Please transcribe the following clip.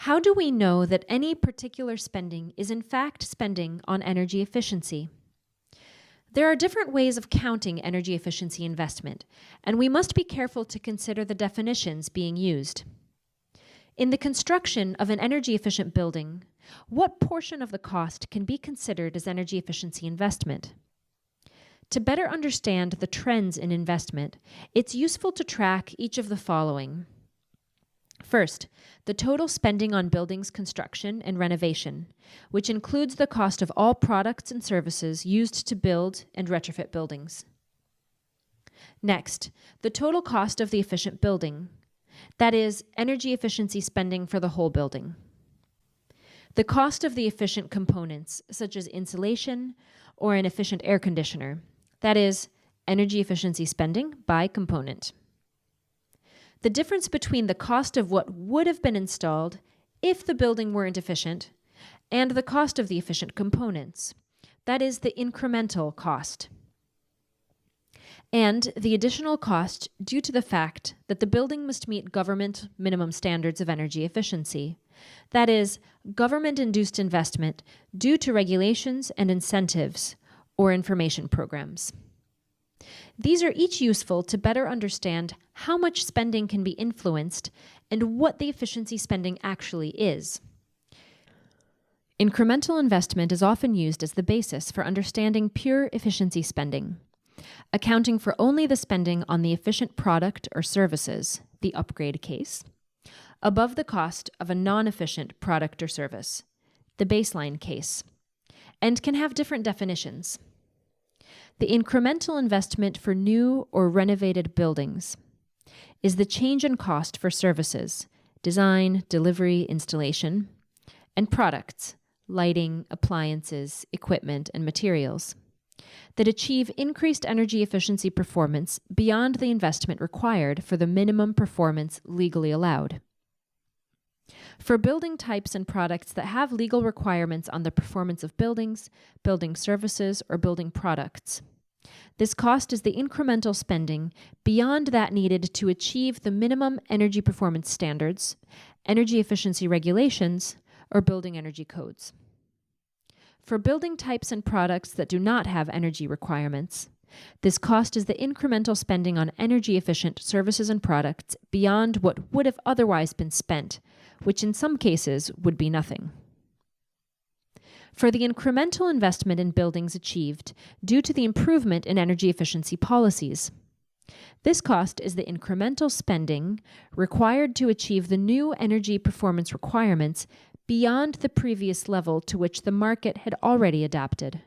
How do we know that any particular spending is in fact spending on energy efficiency? There are different ways of counting energy efficiency investment, and we must be careful to consider the definitions being used. In the construction of an energy efficient building, what portion of the cost can be considered as energy efficiency investment? To better understand the trends in investment, it's useful to track each of the following. First, the total spending on buildings construction and renovation, which includes the cost of all products and services used to build and retrofit buildings. Next, the total cost of the efficient building, that is, energy efficiency spending for the whole building. The cost of the efficient components, such as insulation or an efficient air conditioner, that is, energy efficiency spending by component. The difference between the cost of what would have been installed if the building weren't efficient and the cost of the efficient components, that is, the incremental cost. And the additional cost due to the fact that the building must meet government minimum standards of energy efficiency, that is, government-induced investment due to regulations and incentives or information programs. These are each useful to better understand how much spending can be influenced and what the efficiency spending actually is. Incremental investment is often used as the basis for understanding pure efficiency spending, accounting for only the spending on the efficient product or services, the upgrade case, above the cost of a non-efficient product or service, the baseline case, and can have different definitions. The incremental investment for new or renovated buildings is the change in cost for services, design, delivery, installation, and products, lighting, appliances, equipment, and materials, that achieve increased energy efficiency performance beyond the investment required for the minimum performance legally allowed. For building types and products that have legal requirements on the performance of buildings, building services, or building products, this cost is the incremental spending beyond that needed to achieve the minimum energy performance standards, energy efficiency regulations, or building energy codes. For building types and products that do not have energy requirements, this cost is the incremental spending on energy efficient services and products beyond what would have otherwise been spent, which in some cases would be nothing. For the incremental investment in buildings achieved due to the improvement in energy efficiency policies, this cost is the incremental spending required to achieve the new energy performance requirements beyond the previous level to which the market had already adapted.